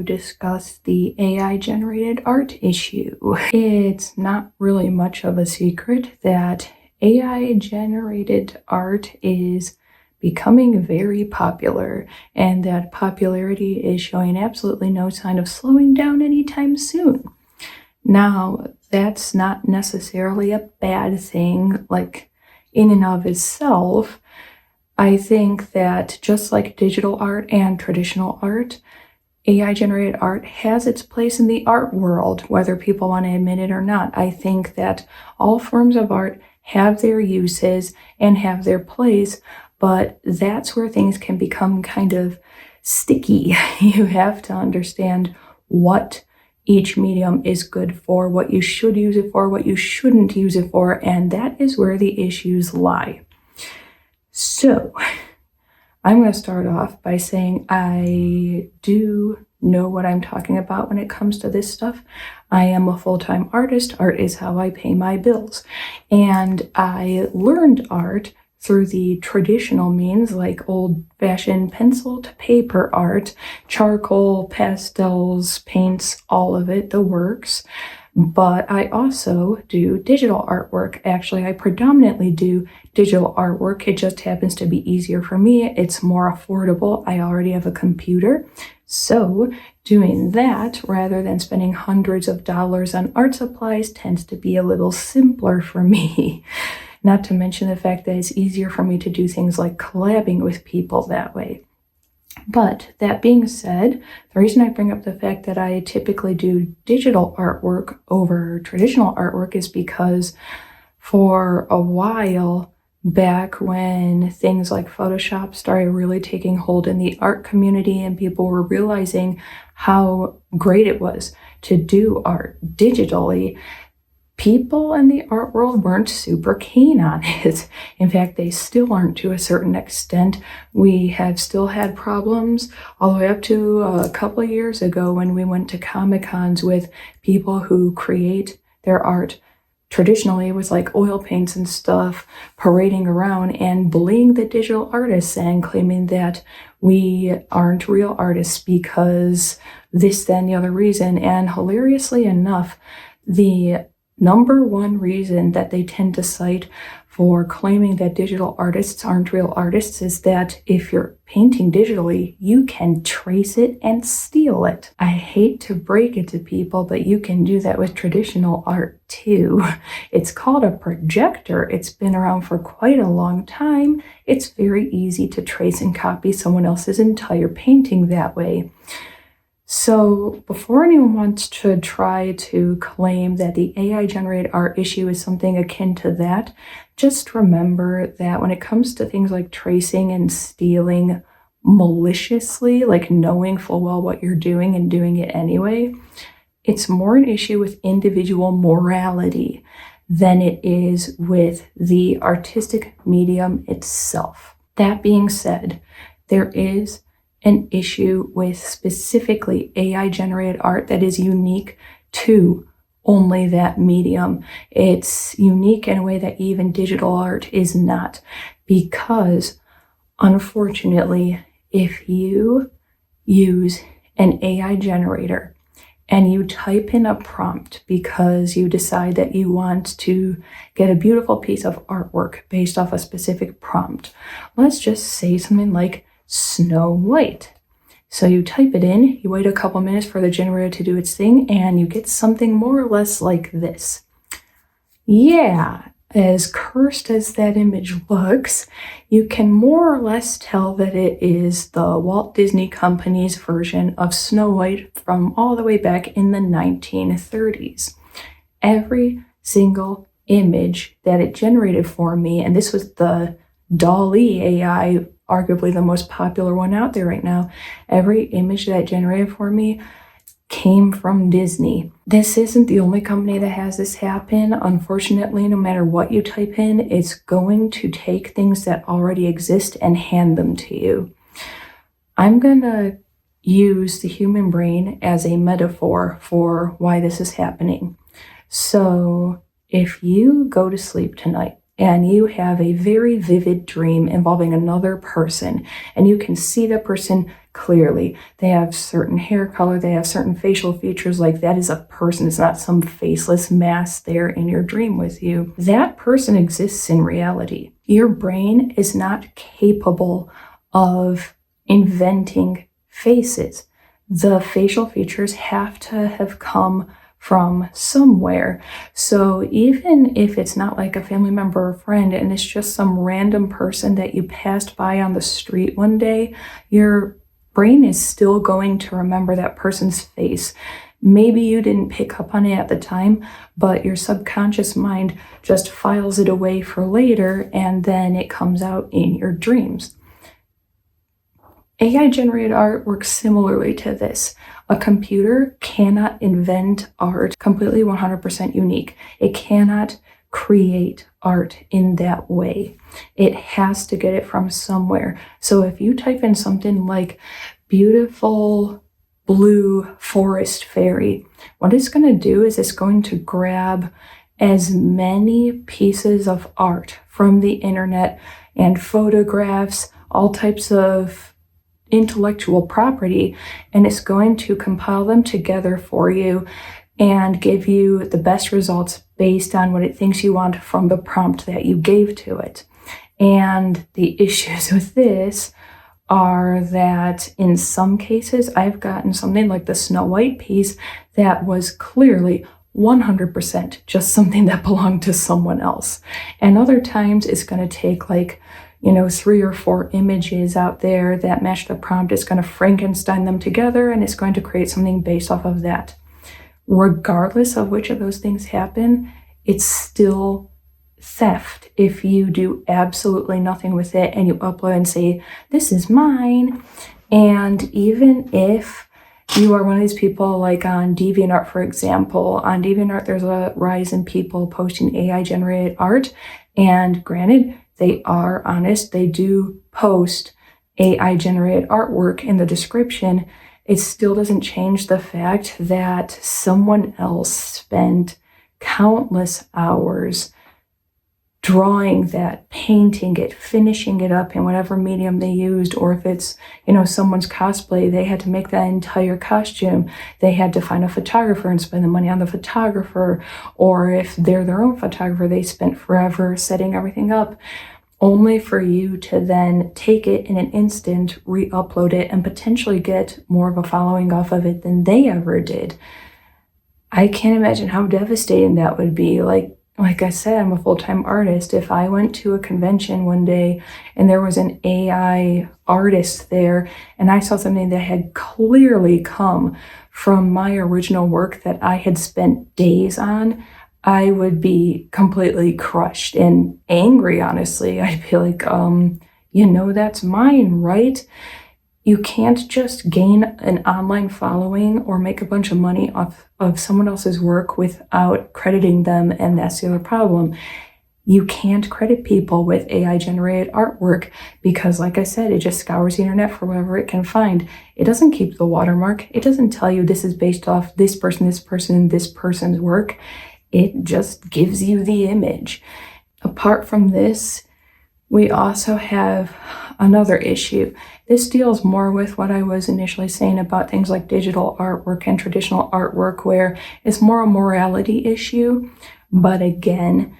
discuss the AI-generated art issue. It's not really much of a secret that AI-generated art is becoming very popular, and that popularity is showing absolutely no sign of slowing down anytime soon. Now, that's not necessarily a bad thing, like in and of itself. I think that just like digital art and traditional art, AI-generated art has its place in the art world, whether people want to admit it or not. I think that all forms of art have their uses and have their place, but that's where things can become kind of sticky. You have to understand what each medium is good for, what you should use it for, what you shouldn't use it for, and that is where the issues lie. So, I'm going to start off by saying I do know what I'm talking about when it comes to this stuff. I am a full-time artist. Art is how I pay my bills. And I learned art through the traditional means, like old-fashioned pencil to paper art, charcoal, pastels, paints, all of it, the works. But I also do digital artwork. Actually, I predominantly do digital artwork. It just happens to be easier for me. It's more affordable. I already have a computer. So doing that rather than spending hundreds of dollars on art supplies tends to be a little simpler for me. Not to mention the fact that it's easier for me to do things like collabing with people that way. But that being said, the reason I bring up the fact that I typically do digital artwork over traditional artwork is because for a while back when things like Photoshop started really taking hold in the art community and people were realizing how great it was to do art digitally, people in the art world weren't super keen on it. In fact, they still aren't to a certain extent. We have still had problems all the way up to a couple of years ago when we went to Comic-Cons with people who create their art traditionally with like oil paints and stuff, parading around and bullying the digital artists and claiming that we aren't real artists because this, that, and the other reason. And hilariously enough, the number one reason that they tend to cite for claiming that digital artists aren't real artists is that if you're painting digitally, you can trace it and steal it. I hate to break it to people, but you can do that with traditional art too. It's called a projector. It's been around for quite a long time. It's very easy to trace and copy someone else's entire painting that way. So before anyone wants to try to claim that the AI-generated art issue is something akin to that, just remember that when it comes to things like tracing and stealing maliciously, like knowing full well what you're doing and doing it anyway, it's more an issue with individual morality than it is with the artistic medium itself. That being said, there is an issue with specifically AI-generated art that is unique to only that medium. It's unique in a way that even digital art is not, because unfortunately, if you use an AI generator and you type in a prompt because you decide that you want to get a beautiful piece of artwork based off a specific prompt, let's just say something like Snow White. So you type it in, you wait a couple minutes for the generator to do its thing, and you get something more or less like this. Yeah, as cursed as that image looks, you can more or less tell that it is the Walt Disney Company's version of Snow White from all the way back in the 1930s. Every single image that it generated for me, and this was the DALL-E AI, arguably the most popular one out there right now, every image that it generated for me came from Disney. This isn't the only company that has this happen. Unfortunately, no matter what you type in, it's going to take things that already exist and hand them to you. I'm gonna use the human brain as a metaphor for why this is happening. So if you go to sleep tonight and you have a very vivid dream involving another person, and you can see the person clearly. They have certain hair color, they have certain facial features, like that is a person. It's not some faceless mask there in your dream with you. That person exists in reality. Your brain is not capable of inventing faces. The facial features have to have come from somewhere. So even if it's not like a family member or friend and it's just some random person that you passed by on the street one day, your brain is still going to remember that person's face. Maybe you didn't pick up on it at the time, but your subconscious mind just files it away for later, and then it comes out in your dreams. AI-generated art works similarly to this. A computer cannot invent art completely 100% unique. It cannot create art in that way. It has to get it from somewhere. So if you type in something like beautiful blue forest fairy, what it's going to do is it's going to grab as many pieces of art from the internet and photographs, all types of intellectual property, and it's going to compile them together for you and give you the best results based on what it thinks you want from the prompt that you gave to it. And the issues with this are that in some cases I've gotten something like the Snow White piece that was clearly 100% just something that belonged to someone else. And other times it's going to take like 3 or 4 images out there that match the prompt. It's going to Frankenstein them together, and it's going to create something based off of that. Regardless of which of those things happen, it's still theft if you do absolutely nothing with it and you upload and say, this is mine. And even if you are one of these people like on DeviantArt, for example, on DeviantArt, there's a rise in people posting AI-generated art. And granted, they are honest. They do post AI-generated artwork in the description. It still doesn't change the fact that someone else spent countless hours drawing that, painting it, finishing it up in whatever medium they used, or if it's, someone's cosplay, they had to make that entire costume. They had to find a photographer and spend the money on the photographer, or if they're their own photographer, they spent forever setting everything up, only for you to then take it in an instant, re-upload it, and potentially get more of a following off of it than they ever did. I can't imagine how devastating that would be. Like I said, I'm a full-time artist. If I went to a convention one day and there was an AI artist there and I saw something that had clearly come from my original work that I had spent days on, I would be completely crushed and angry, honestly. I'd be like, that's mine, right? You can't just gain an online following or make a bunch of money off of someone else's work without crediting them, and that's the other problem. You can't credit people with AI-generated artwork because, like I said, it just scours the internet for whatever it can find. It doesn't keep the watermark. It doesn't tell you this is based off this person's work. It just gives you the image. Apart from this, we also have another issue. This deals more with what I was initially saying about things like digital artwork and traditional artwork, where it's more a morality issue. But again,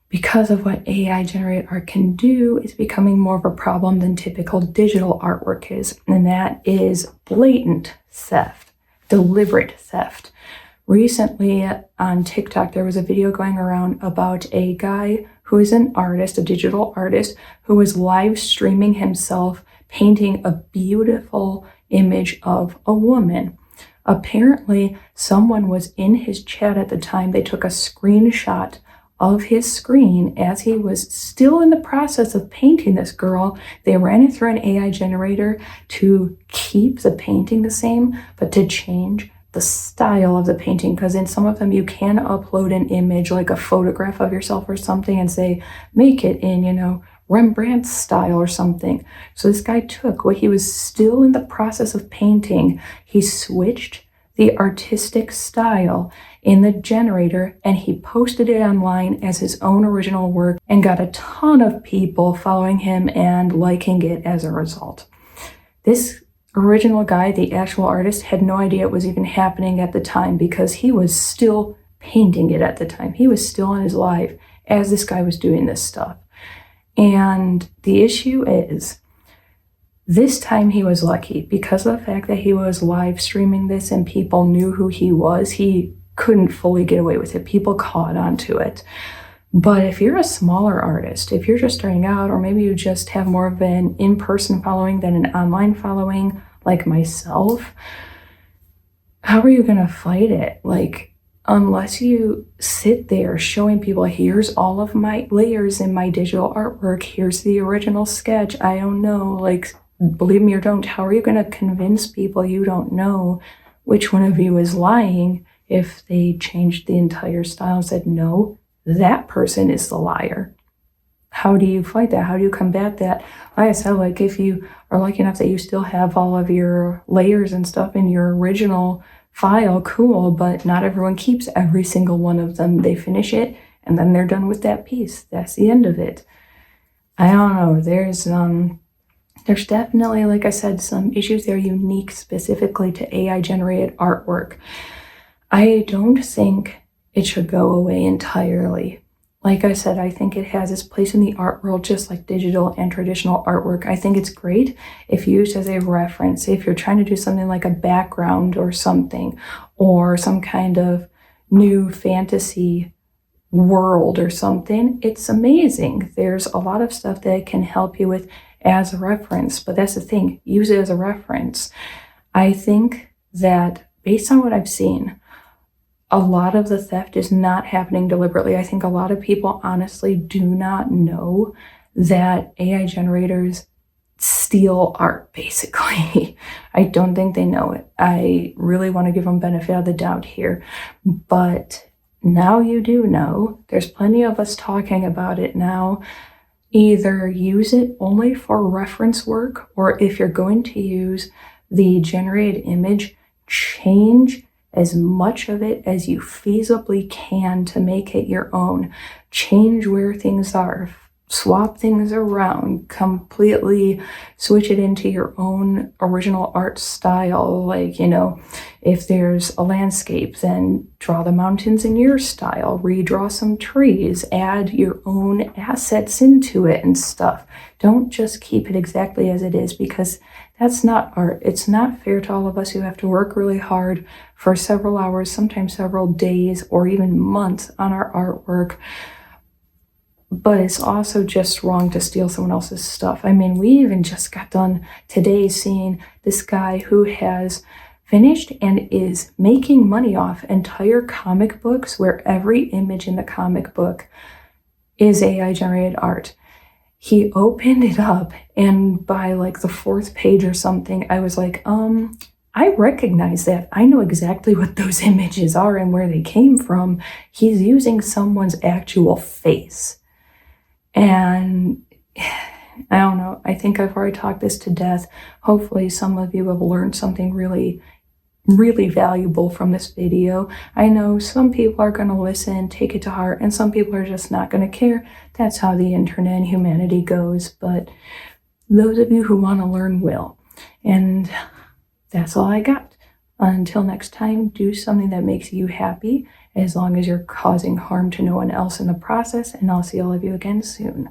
because of what AI-generated art can do, it's becoming more of a problem than typical digital artwork is, and that is blatant theft, deliberate theft. Recently on TikTok, there was a video going around about a guy who is an artist, a digital artist, who was live streaming himself painting a beautiful image of a woman. Apparently, someone was in his chat at the time. They took a screenshot of his screen as he was still in the process of painting this girl. They ran it through an AI generator to keep the painting the same, but to change the style of the painting, because in some of them you can upload an image like a photograph of yourself or something and say, make it in, Rembrandt's style or something. So this guy took what he was still in the process of painting, he switched the artistic style in the generator, and he posted it online as his own original work and got a ton of people following him and liking it as a result. This original guy, the actual artist, had no idea it was even happening at the time because he was still painting it at the time. He was still in his life as this guy was doing this stuff. And the issue is, this time he was lucky because of the fact that he was live streaming this and people knew who he was. He couldn't fully get away with it. People caught on to it. But if you're a smaller artist, if you're just starting out, or maybe you just have more of an in-person following than an online following, like myself, how are you going to fight it? Like, unless you sit there showing people, here's all of my layers in my digital artwork, here's the original sketch, I don't know, like, believe me or don't, how are you going to convince people you don't know which one of you is lying if they changed the entire style and said, no, that person is the liar? How do you fight that? How do you combat that? Like I said, like, if you are lucky enough that you still have all of your layers and stuff in your original file, cool, but not everyone keeps every single one of them. They finish it and then they're done with that piece. That's the end of it. I don't know. There's definitely, like I said, some issues that are unique specifically to AI generated artwork. I don't think it should go away entirely. Like I said, I think it has its place in the art world, just like digital and traditional artwork. I think it's great if used as a reference. If you're trying to do something like a background or something, or some kind of new fantasy world or something, it's amazing. There's a lot of stuff that it can help you with as a reference, but that's the thing, use it as a reference. I think that based on what I've seen, a lot of the theft is not happening deliberately. I think a lot of people honestly do not know that AI generators steal art, basically. I don't think they know it. I really want to give them benefit of the doubt here. But now you do know. There's plenty of us talking about it now. Either use it only for reference work, or if you're going to use the generated image, change as much of it as you feasibly can to make it your own. Change where things are, swap things around, completely switch it into your own original art style. Like, you know, if there's a landscape, then draw the mountains in your style, redraw some trees, add your own assets into it and stuff. Don't just keep it exactly as it is, because that's not art. It's not fair to all of us who have to work really hard for several hours, sometimes several days, or even months on our artwork. But it's also just wrong to steal someone else's stuff. I mean, we even just got done today seeing this guy who has finished and is making money off entire comic books where every image in the comic book is AI generated art. He opened it up, and by like the 4th page or something, I was like, I recognize that. I know exactly what those images are and where they came from. He's using someone's actual face. And I don't know, I think I've already talked this to death. Hopefully some of you have learned something really valuable from this video. I know some people are going to listen, take it to heart, and some people are just not going to care. That's how the internet and humanity goes. But those of you who want to learn will. And that's all I got. Until next time, do something that makes you happy, as long as you're causing harm to no one else in the process, and I'll see all of you again soon.